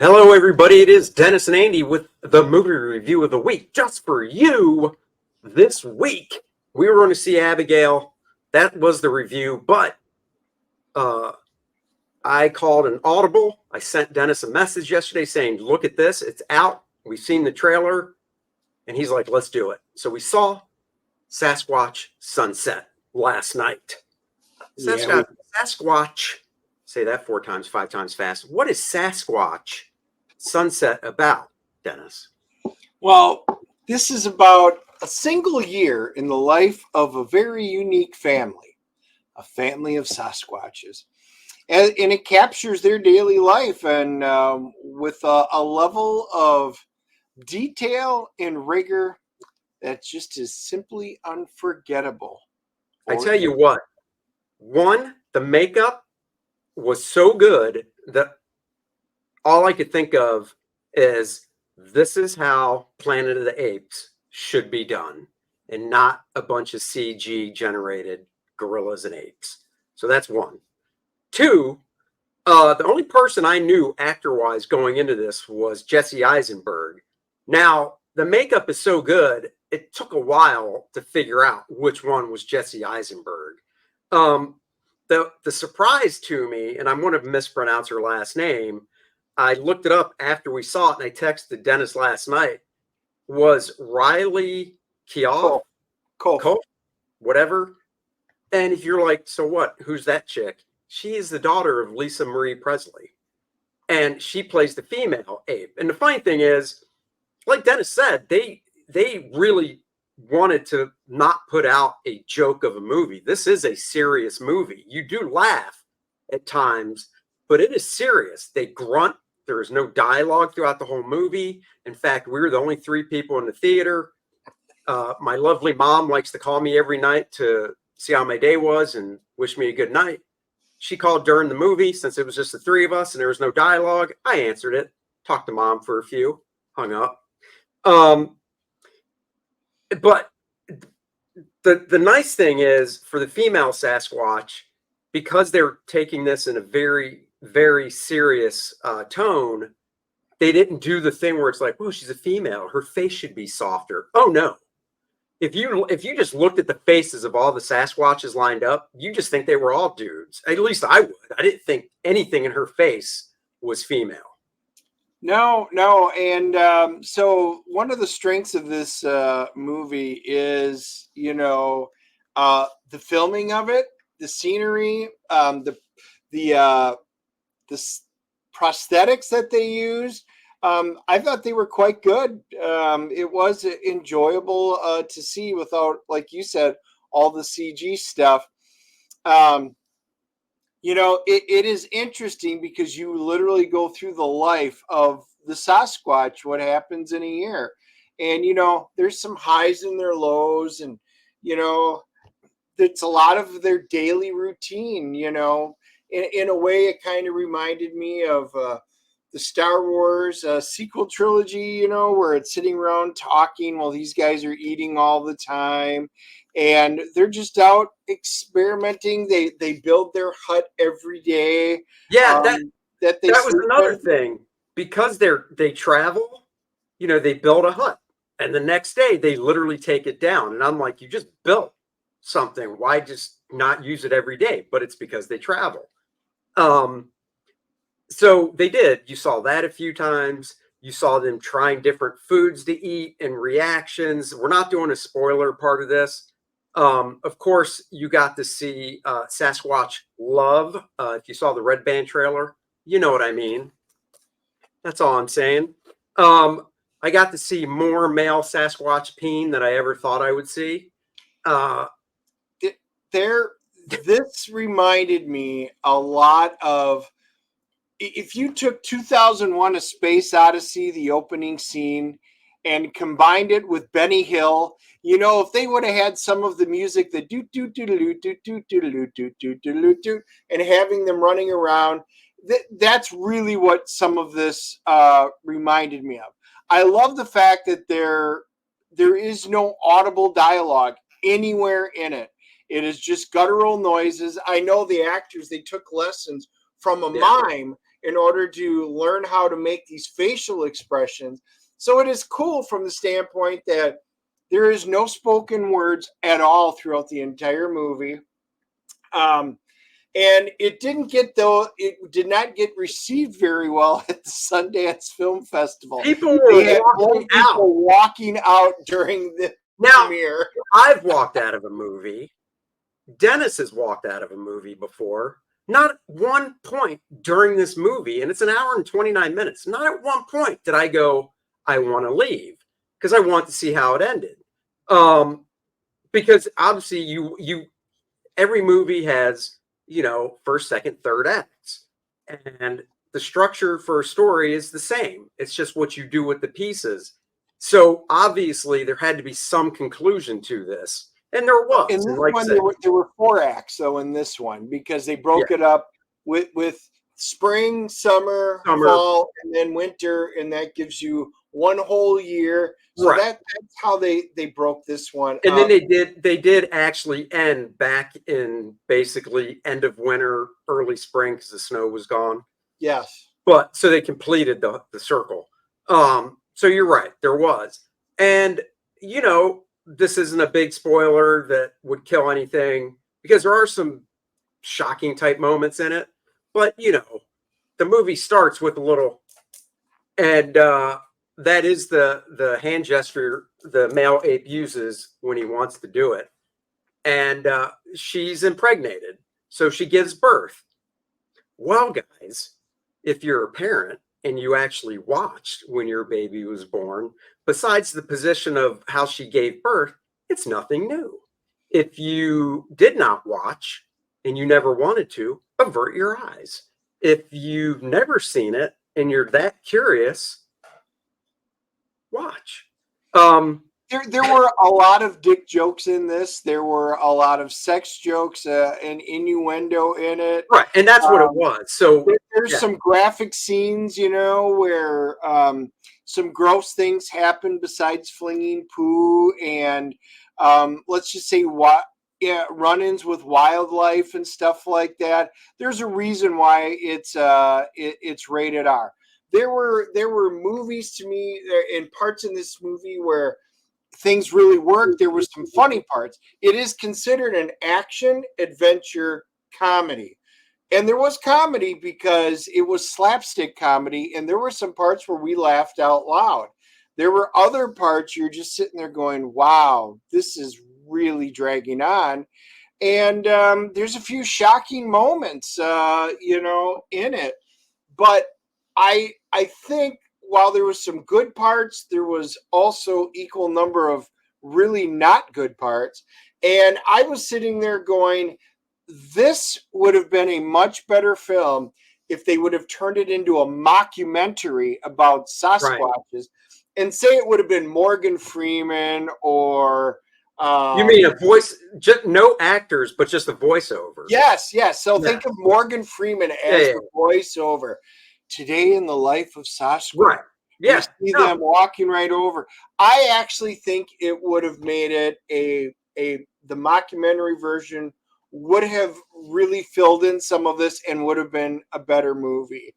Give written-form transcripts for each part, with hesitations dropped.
Hello, everybody. It is Dennis and Andy with the movie review of the week. Just for you, this week we were going to see Abigail. That was the review, but uh, I called an audible. I sent Dennis a message yesterday saying, "Look at this. It's out. We've seen the trailer," and he's like, "Let's do it." So we saw Sasquatch Sunset last night. Yeah, Sasquatch. Say that 4 times, 5 times fast. What is Sasquatch Sunset about, Dennis? well, this is about a single year in the life of a very unique family, a family of Sasquatches. And it captures their daily life and with a level of detail and rigor that just is simply unforgettable. I tell you what, one, the makeup was so good that all I could think of is this is how Planet of the Apes should be done and not a bunch of CG generated gorillas and apes. So that's one. Two, the only person I knew actor wise going into this was Jesse Eisenberg. Now, the makeup is so good, it took a while to figure out which one was Jesse Eisenberg. Um, the surprise to me, and I'm going to mispronounce her last name, I looked it up after we saw it, and I texted Dennis last night, was Riley Keough, Cool. whatever. And if you're like, so what? Who's that chick? She is the daughter of Lisa Marie Presley, and she plays the female ape. And the funny thing is, like Dennis said, they really wanted to not put out a joke of a movie. This is a serious movie. You do laugh at times, but it is serious. They grunt. There is no dialogue throughout the whole movie. In fact, we were the only 3 people in the theater. My lovely mom likes to call me every night to see how my day was and wish me a good night. She called during the movie since it was just the 3 of us and there was no dialogue. I answered it, talked to mom for a few, hung up. But the nice thing is for the female Sasquatch, because they're taking this in a very, very serious tone, they didn't do the thing where it's like, oh, she's a female, her face should be softer. Oh no. If you just looked at the faces of all the Sasquatches lined up, you just think they were all dudes. At least I would. I didn't think anything in her face was female. No. And so one of the strengths of this movie is, the filming of it, the scenery, the prosthetics that they used. I thought they were quite good. It was enjoyable to see without, like you said, all the CG stuff. It is interesting because you literally go through the life of the Sasquatch, what happens in a year. And, there's some highs and their lows, and, it's a lot of their daily routine, in a way, it kind of reminded me of the Star Wars sequel trilogy, where it's sitting around talking while these guys are eating all the time. And they're just out experimenting. They build their hut every day. Yeah, that was another thing. Because they travel, they build a hut. And the next day they literally take it down. And I'm like, you just built something. Why just not use it every day? But it's because they travel. So they did. You saw that a few times. You saw them trying different foods to eat and reactions. We're not doing a spoiler part of this. Of course, you got to see Sasquatch Love. If you saw the Red Band trailer, you know what I mean. That's all I'm saying. I got to see more male Sasquatch peen than I ever thought I would see. This reminded me a lot of, if you took 2001: A Space Odyssey, the opening scene, and combined it with Benny Hill, if they would have had some of the music, the do do do do do do do do do do do, and having them running around, that's really what some of this reminded me of. I love the fact that there is no audible dialogue anywhere in it. It is just guttural noises. I know the actors, they took lessons from a mime in order to learn how to make these facial expressions. So it is cool from the standpoint that there is no spoken words at all throughout the entire movie. And it did not get received very well at the Sundance Film Festival. People were walking out. Walking out during the premiere. I've walked out of a movie. Dennis has walked out of a movie before. Not at one point during this movie, and it's an hour and 29 minutes. Not at one point did I go, I want to leave, because I want to see how it ended. Because obviously every movie has, first, second, third acts. And the structure for a story is the same. It's just what you do with the pieces. So obviously there had to be some conclusion to this. And there was. In this one, there were 4 acts, though, in this one, because they broke it up with spring, summer, fall, and then winter, and that gives you one whole year. So that's how they broke this one and up. Then they did actually end back in basically end of winter, early spring, because the snow was gone. Yes. But so they completed the circle. So you're right, there was. And this isn't a big spoiler that would kill anything, because there are some shocking type moments in it. But the movie starts with a little, and that is the hand gesture the male ape uses when he wants to do it. And she's impregnated, so she gives birth. Well, guys, if you're a parent and you actually watched when your baby was born, besides the position of how she gave birth, it's nothing new. If you did not watch and you never wanted to, avert your eyes. If you've never seen it and you're that curious, watch. There were a lot of dick jokes in this. There were a lot of sex jokes and innuendo in it. Right, and that's what it was. So there's some graphic scenes, where some gross things happen besides flinging poo, and let's just say run-ins with wildlife and stuff like that. There's a reason why it's rated R. There were movies to me and parts in this movie where things really worked. There were some funny parts. It is considered an action adventure comedy. And there was comedy because it was slapstick comedy, and there were some parts where we laughed out loud. There were other parts you're just sitting there going, wow, this is really dragging on. And there's a few shocking moments, in it. But I think while there was some good parts, there was also equal number of really not good parts. And I was sitting there going, this would have been a much better film if they would have turned it into a mockumentary about Sasquatches, and say it would have been Morgan Freeman or... you mean a voice, just no actors, but just a voiceover? Yes. So think of Morgan Freeman as the voiceover. Today in the life of Sasquatch. Right. Yeah. You see them walking right over. I actually think it would have made it the mockumentary version would have really filled in some of this and would have been a better movie.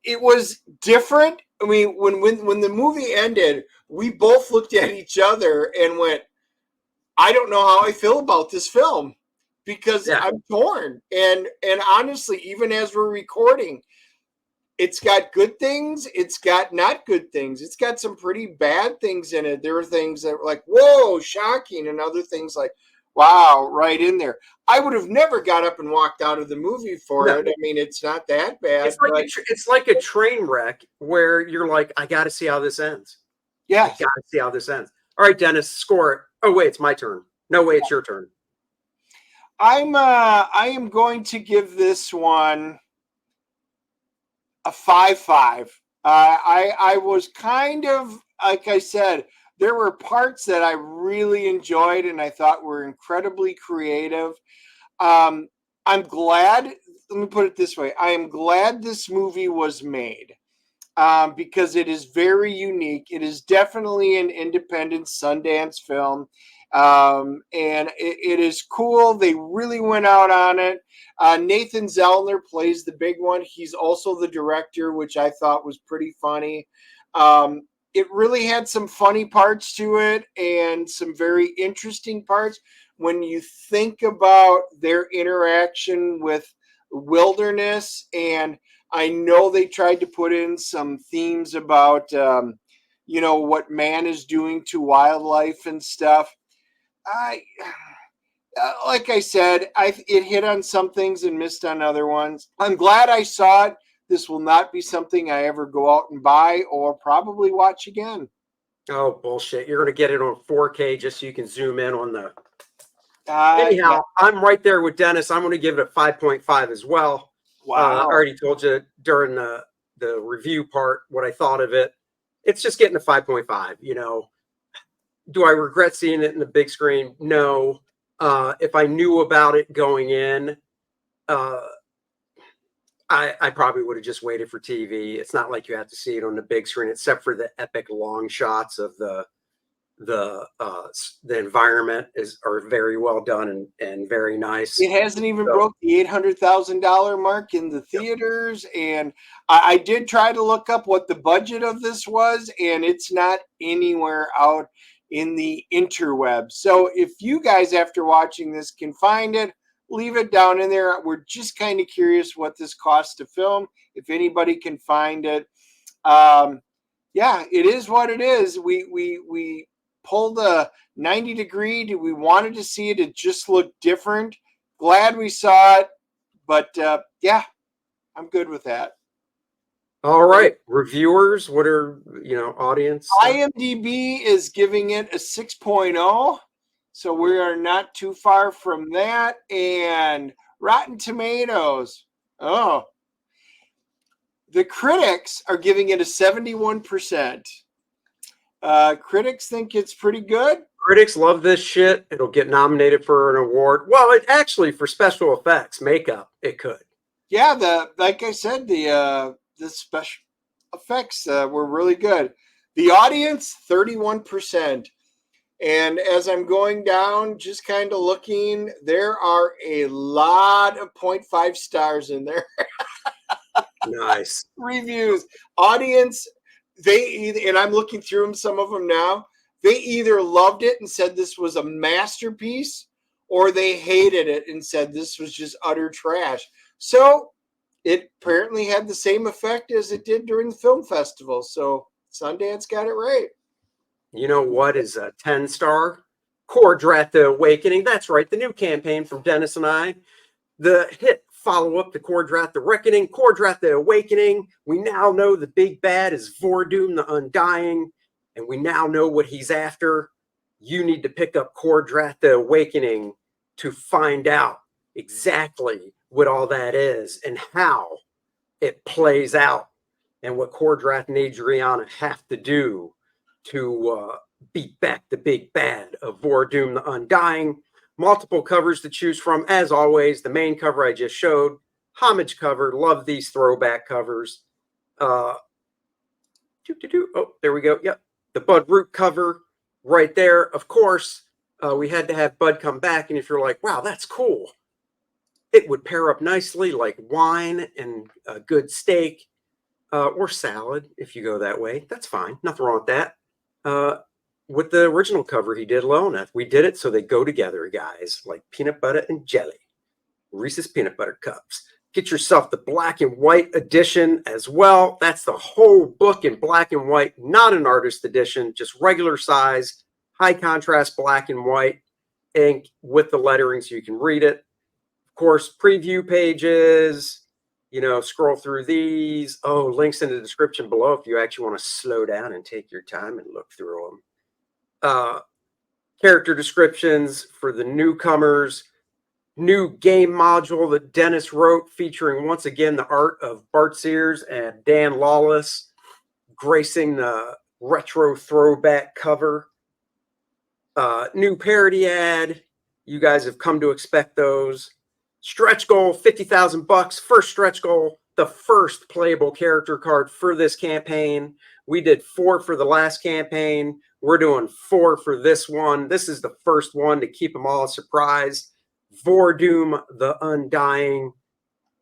It was different. I mean, when the movie ended, we both looked at each other and went, I don't know how I feel about this film, because I'm torn. And honestly, even as we're recording, it's got good things. It's got not good things. It's got some pretty bad things in it. There are things that were like, whoa, shocking. And other things like, wow, right in there. I would have never got up and walked out of the movie for it. I mean, it's not that bad. It's like a train wreck where you're like, I got to see how this ends. Yeah. I got to see how this ends. All right, Dennis, score it. Oh, wait, it's my turn. No, wait, it's your turn. I am going to give this one a 5-5. I was kind of, like I said, there were parts that I really enjoyed and I thought were incredibly creative. I'm glad, let me put it this way. I am glad this movie was made because it is very unique. It is definitely an independent Sundance film. And it is cool. They really went out on it. Nathan Zellner plays the big one. He's also the director, which I thought was pretty funny. It really had some funny parts to it and some very interesting parts when you think about their interaction with wilderness. And I know they tried to put in some themes about, what man is doing to wildlife and stuff. I like I said, it hit on some things and missed on other ones. I'm glad I saw it. This will not be something I ever go out and buy or probably watch again. Oh, bullshit. You're going to get it on 4K just so you can zoom in on the. Yeah. Anyhow, I'm right there with Dennis. I'm going to give it a 5.5 as well. I Wow. already told you during the review part what I thought of it. It's just getting a 5.5. Do I regret seeing it in the big screen? No. If I knew about it going in, I probably would have just waited for TV. It's not like you have to see it on the big screen, except for the epic long shots of the environment are very well done and very nice. It hasn't even broke the $800,000 mark in the theaters. And I did try to look up what the budget of this was, and it's not anywhere out in the interweb. So if you guys, after watching this, can find it, leave it down in there. We're just kind of curious what this costs to film. If anybody can find it, it is what it is. We pulled a 90-degree. We wanted to see it. It just looked different. Glad we saw it, but I'm good with that. All right, reviewers, what are audience? IMDb is giving it a 6.0, so we are not too far from that. And Rotten Tomatoes, the critics are giving it a 71%. Critics think it's pretty good. Critics love this shit. It'll get nominated for an award. Well, it actually, for special effects, makeup, it could. Yeah, like I said, the special effects were really good. The audience, 31%. And as I'm going down, just kind of looking, there are a lot of 0.5 stars in there. Nice. Reviews. Audience, and I'm looking through them, some of them now, they either loved it and said this was a masterpiece, or they hated it and said this was just utter trash. So it apparently had the same effect as it did during the film festival. So Sundance got it right. You know what is a 10-star? Kor-Drath, The Awakening. That's right, the new campaign from Dennis and I. The hit follow-up to Kor-Drath, The Reckoning. Kor-Drath, The Awakening. We now know the big bad is Vordoom, the Undying, and we now know what he's after. You need to pick up Kor-Drath, The Awakening to find out exactly what all that is and how it plays out and what Kor-Drath and Adriana have to do to beat back the big bad of Vordoom, the Undying. Multiple covers to choose from. As always, the main cover I just showed, homage cover. Love these throwback covers. Oh, there we go. Yep. The Bud Root cover right there. Of course, we had to have Bud come back. And if you're like, wow, that's cool, it would pair up nicely like wine and a good steak or salad if you go that way. That's fine. Nothing wrong with that. With the original cover he did alone, we did it so they go together, guys, like peanut butter and jelly. Reese's Peanut Butter Cups. Get yourself the black and white edition as well. That's the whole book in black and white, not an artist edition, just regular size, high contrast black and white ink with the lettering so you can read it. Of course, preview pages, scroll through these. Oh, links in the description below if you actually want to slow down and take your time and look through them. Character descriptions for the newcomers, new game module that Dennis wrote featuring once again the art of Bart Sears and Dan Lawless gracing the retro throwback cover. New parody ad. You guys have come to expect those. Stretch goal, $50,000. First stretch goal, the first playable character card for this campaign. We did 4 for the last campaign. We're doing 4 for this one. This is the first one to keep them all a surprise. Vordoom the Undying.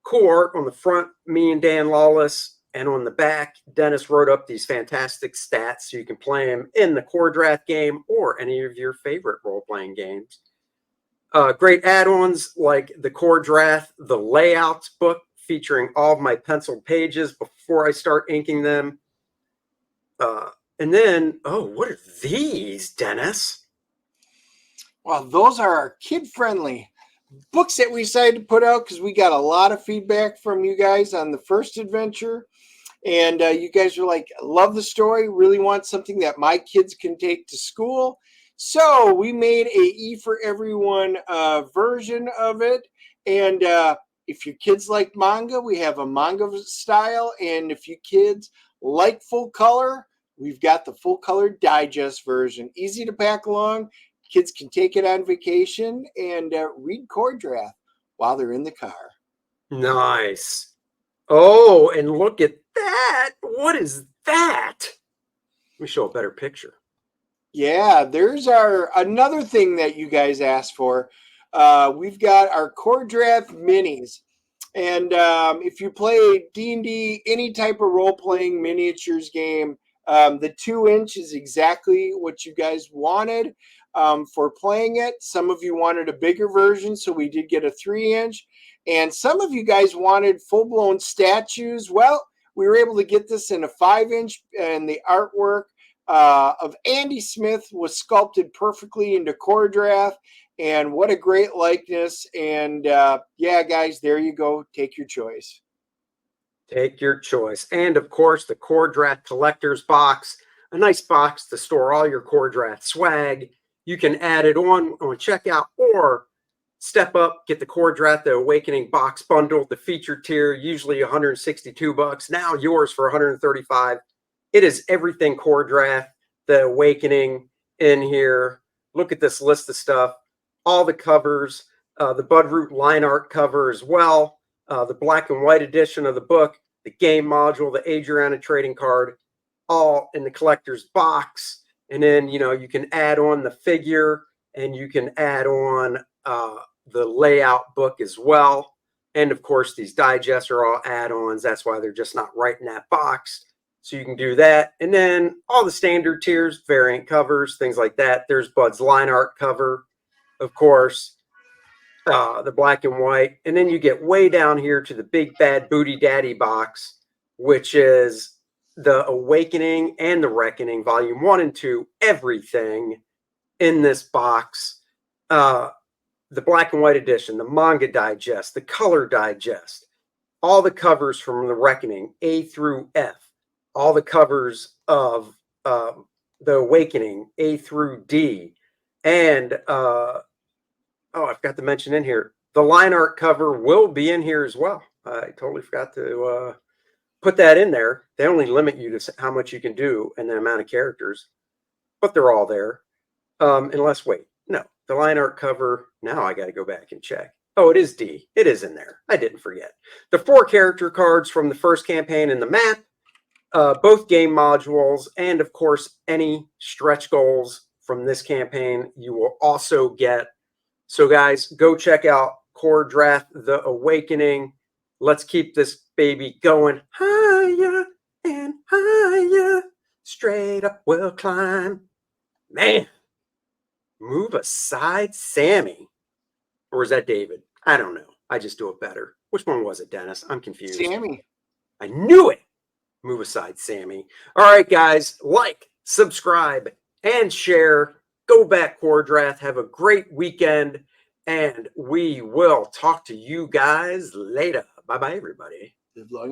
Kor on the front, me and Dan Lawless. And on the back, Dennis wrote up these fantastic stats so you can play them in the Kor-Drath game or any of your favorite role-playing games. Great add-ons like the Kor-Drath, the Layouts book featuring all of my penciled pages before I start inking them. And then, oh, what are these, Dennis? Well, those are our kid-friendly books that we decided to put out because we got a lot of feedback from you guys on the first adventure. And you guys are like, love the story, really want something that my kids can take to school. So we made a E for Everyone version of it. And if your kids like manga, we have a manga style. And if you kids like full color, we've got the full color digest version. Easy to pack along. Kids can take it on vacation and read Kor-Drath while they're in the car. Nice. Oh, and look at that. What is that? Let me show a better picture. Yeah, there's another thing that you guys asked for. We've got our Kor-Drath minis. And if you play D&D, any type of role-playing miniatures game, the 2-inch is exactly what you guys wanted for playing it. Some of you wanted a bigger version, so we did get a 3-inch. And some of you guys wanted full-blown statues. Well, we were able to get this in a 5-inch, and the artwork of Andy Smith was sculpted perfectly into Kor-Drath. And what a great likeness. And yeah, guys, there you go. Take your choice. Take your choice. And of course, the Kor-Drath collector's box, a nice box to store all your Kor-Drath swag. You can add it on checkout or step up, get the Kor-Drath The Awakening box bundle, the feature tier, usually $162. Now yours for $135. It is everything Kor-Drath The Awakening in here. Look at this list of stuff. All the covers, the Budroot line art cover as well, the black and white edition of the book, the game module, the Adriana trading card, all in the collector's box. And then, you know, you can add on the figure and you can add on the layout book as well. And of course, these digests are all add-ons. That's why they're just not right in that box. So you can do that. And then all the standard tiers, variant covers, things like that. There's Bud's line art cover, of course, the black and white. And then you get way down here to the Big Bad Booty Daddy box, which is the Awakening and the Reckoning, volume 1 and 2, everything in this box. The black and white edition, the manga digest, the color digest, all the covers from the Reckoning, A through F, all the covers of the Awakening, A through D, and oh, I forgot to mention in here, the line art cover will be in here as well. I totally forgot to put that in there. They only limit you to how much you can do and the amount of characters, but they're all there. Unless, wait, no, the line art cover, now I got to go back and check. Oh, it is D. It is in there. I didn't forget. The 4 character cards from the first campaign in the map, both game modules, and of course, any stretch goals from this campaign you will also get. So guys, go check out Kor-Drath The Awakening. Let's keep this baby going higher and higher. Straight up we'll climb. Man, move aside, Sammy. Or is that David? I don't know. I just do it better. Which one was it, Dennis? I'm confused. Sammy. I knew it. Move aside, Sammy. All right, guys. Like, subscribe, and share. Go back, Kor-Drath. Have a great weekend. And we will talk to you guys later. Bye-bye, everybody. Live long